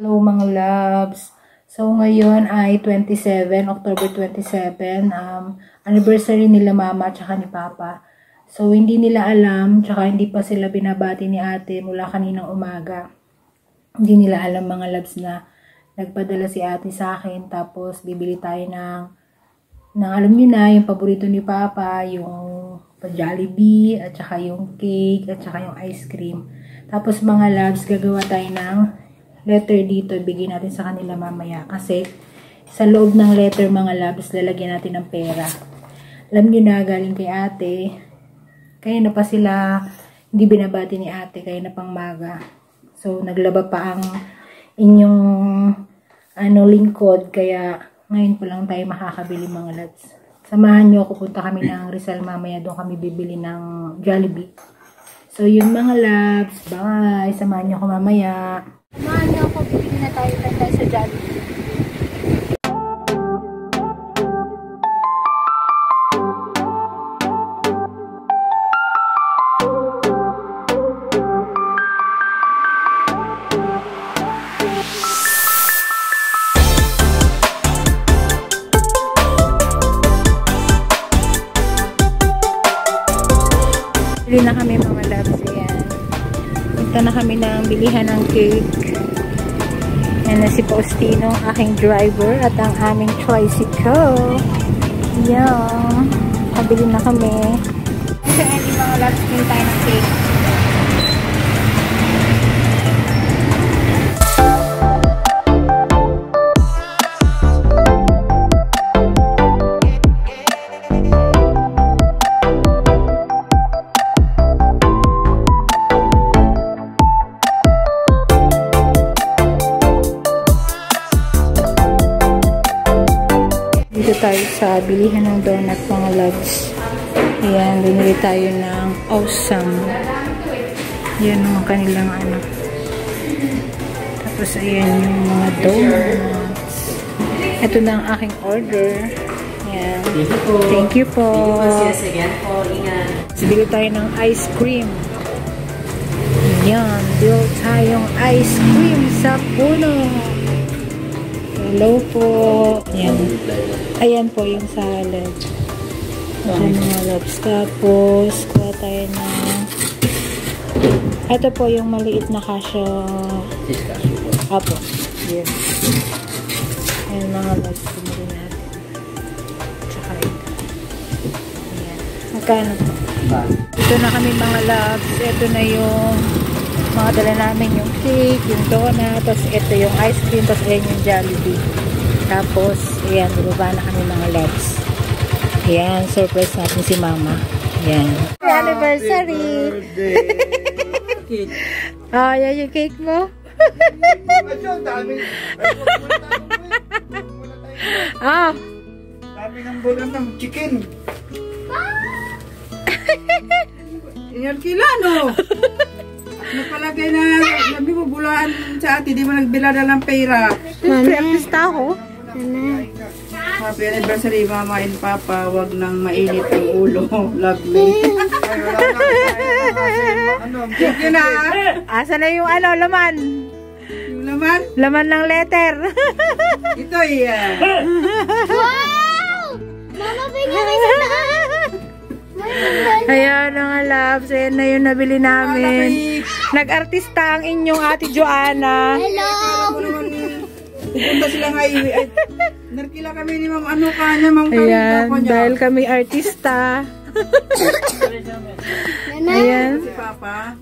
Hello mga loves. So ngayon ay October 27, anniversary nila mama at saka ni papa. So hindi nila alam, tsaka hindi pa sila binabati ni ate mula kaninang umaga. Hindi nila alam mga loves na nagpadala si ate sa akin, tapos bibili tayo ng alam nyo na, yung paborito ni papa, yung Jollibee, at saka yung cake, at saka yung ice cream. Tapos mga loves, gagawa tayo ng letter dito, bigyan natin sa kanila mamaya. Kasi sa loob ng letter mga loves, lalagyan natin ng pera. Alam nyo na, galing kay ate. Kaya na pa sila, hindi binabati ni ate, kaya na pang maga. So, naglaba pa ang inyong lingkod, kaya ngayon pa lang tayo makakabili mga loves. Samahan nyo ako, punta kami ng Rizal mamaya, doon kami bibili ng Jollibee. So, yun mga loves, bye! Samahan nyo ako mamaya. Samahan niyo ako, bibili na tayo sa Jollibee. Bili na kami mga loves, ayan. Punta na kami ng bilihan ng cake. Yan na si Faustino, aking driver, at ang aming tricycle. Yan. Kabili na kami. So, yan yung mga loves, bili tayo ng cake. Dito tayo sa bilihan ng donut mga loves. Ayan, binili tayo ng awesome. Ayan ang kanilang ano. Tapos ayan yung mga donuts. Ito na ang aking order. Ayan. Thank you po. Bili tayo ng ice cream. Ayan, bili tayong ice cream sa puno. Hello po. Ayan. Ayan po yung salad. Ayan mga loves. Tapos, kuha tayo na ito po yung maliit na cashew. Apo. Yes. Ayan mga loves. Pumili natin. Tsaka ito. Ayan. Magkano po? Ito na kami mga loves. Ito na yung mga dala namin, yung cake, yung donut, tapos ito yung ice cream, tapos ayan yung Jollibee. Tapos, ayan, bumaba na kami mga loves. Ayan, surprise natin si mama. Ayan. Anniversary! Oh, ayan yung cake mo. Ah! Dami ng bulan ng chicken. Iyan kilano. Napalagay na sabi mo bulaan sa ate, di mo nagbila na ng pera. Siyempre, artista ako. Happy anniversary mama and papa, wag nang mainit ang ulo. Love me. Thank you na. Asa na yung laman? Yung laman? Laman ng letter. Ito yan. Wow! Mama, bigyan ka na. Ayan mga loves, ayan na yung nabili namin. Nag-artista ang inyong ate Joanna. Hello! Pupunta sila nga ay narkila kami ni Ma'am ano kanya, Ma'am Karita Ayan, ko niya. dahil kami artista. Ayan. Si Papa.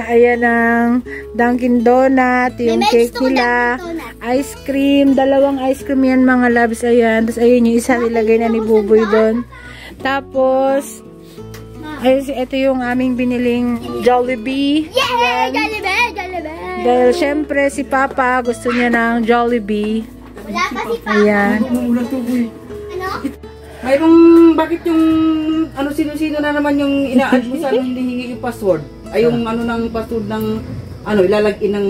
Ayan ang Dunkin Donut, yung cake nila, ice cream, dalawang ice cream yan mga loves. Ayan, tapos ayun yung isa nilagay na ni Buboy doon. Tapos ito yung aming biniling Jollibee. Yay! Jollibee! Jollibee! Dahil syempre si Papa gusto niya ng Jollibee. Wala pa si Papa. Ayan. Umuulan tuboy. Ano? Mayroong bakit yung sino-sino na naman yung ina-add mo sa hindi hingi yung password? Ay yung ng password ng ilalagin ng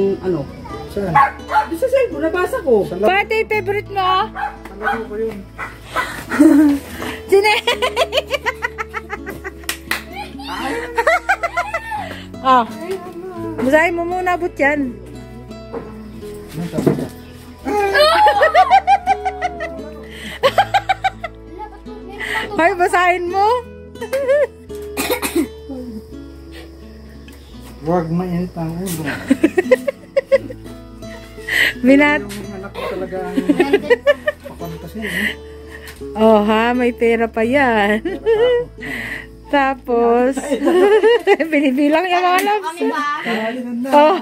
Saan? Doon sa cellphone, nabasa ko. Pati yung favorite mo? Ano ko yun? Sine? Basahin mo muna, but yan. Hoy, basahin mo. Huwag mainit ang ulo. Binat. Yung anak ko talaga ang papantasin. Oh ha, may pera pa yan. Tapos, binibilang yung mga loves. Oh.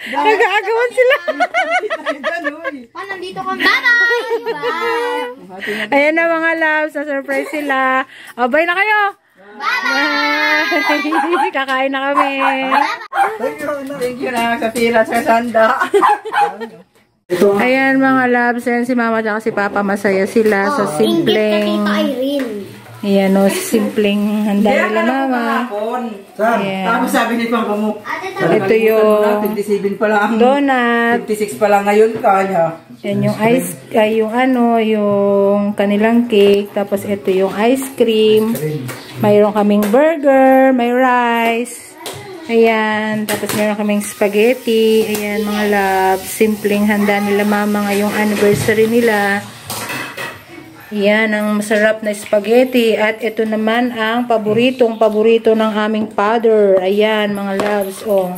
Nag-aagawan sila. Nandito kami. Bye-bye! Ayan na mga loves, na-surprise sila. O, bye na kayo. Bye! Kakain na kami. Thank you na sa tira sa sanda. Ayan mga loves, ayan si mama at si papa, masaya sila sa simpleng... Ayan o, simpleng handa nila mama. Ayan. Tapos sabi ni Papa mo, ito yung 27 pa lang. donut. 56 pa lang ngayon kanya. Yan yung ice, yung ano, yung kanilang cake. Tapos ito yung ice cream. Mayroon kaming burger, may rice. Ayan, tapos meron kaming spaghetti. Ayan mga loves, simpleng handa nila mama ngayong anniversary nila. Ayan, ang masarap na spaghetti. At ito naman ang paborito ng aming father. Ayan mga loves, oh.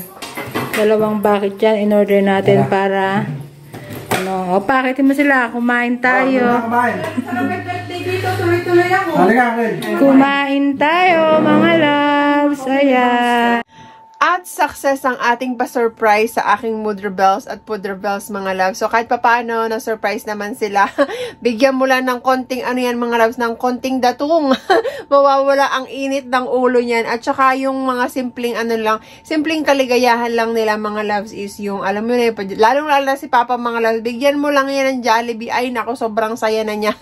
Dalawang bucket dyan, in order natin para ano, o pakitin mo sila, kumain tayo. Kumain tayo mga loves. Ayan. At success ang ating pa-surprise sa aking mood rebels at food rebels mga loves. So kahit papaano na-surprise naman sila. Bigyan mo lang ng konting ano yan mga loves, ng konting datong. Mawawala ang init ng ulo niyan. At saka yung mga simpleng ano lang, simpleng kaligayahan lang nila mga loves is yung alam mo na yun, lalong lalo si Papa mga loves, bigyan mo lang yan ng Jollibee. Ay nako, sobrang saya na niyan.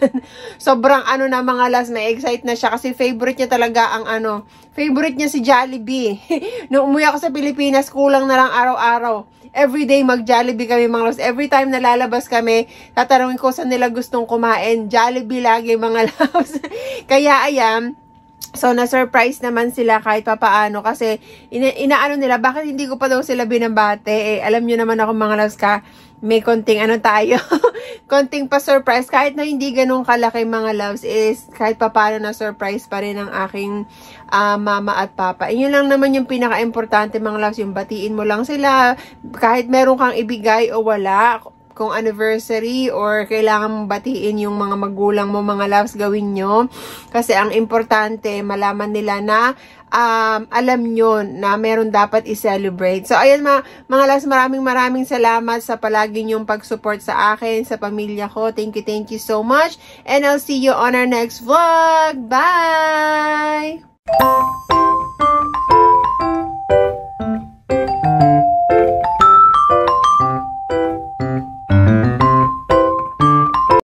Sobrang ano na mga loves, may excite na siya kasi favorite niya talaga ang ano, favorite niya si Jollibee. Nung umuwi ako sa Pilipinas, kulang na lang araw-araw. Everyday mag-Jollibee kami mga loves. Every time na lalabas kami, tatanungin ko saan nila gustong kumain. Jollibee lagi mga loves. Kaya ayan, so na-surprise naman sila kahit papaano kasi inaano nila, bakit hindi ko pa daw sila binabate? Alam nyo naman ako mga loves may konting ano tayo, konting pa-surprise, kahit na hindi ganun kalaki mga loves, is kahit pa paano na-surprise pa rin ang aking mama at papa. Yun lang naman yung pinaka-importante mga loves, yung batiin mo lang sila, kahit meron kang ibigay o wala, kung anniversary or kailangan mong batiin yung mga magulang mo mga loves, gawin nyo. Kasi ang importante, malaman nila na alam nyo na meron dapat i-celebrate. So, ayan mga loves, maraming salamat sa palagi nyong pag-support sa akin, sa pamilya ko. Thank you so much. And I'll see you on our next vlog. Bye!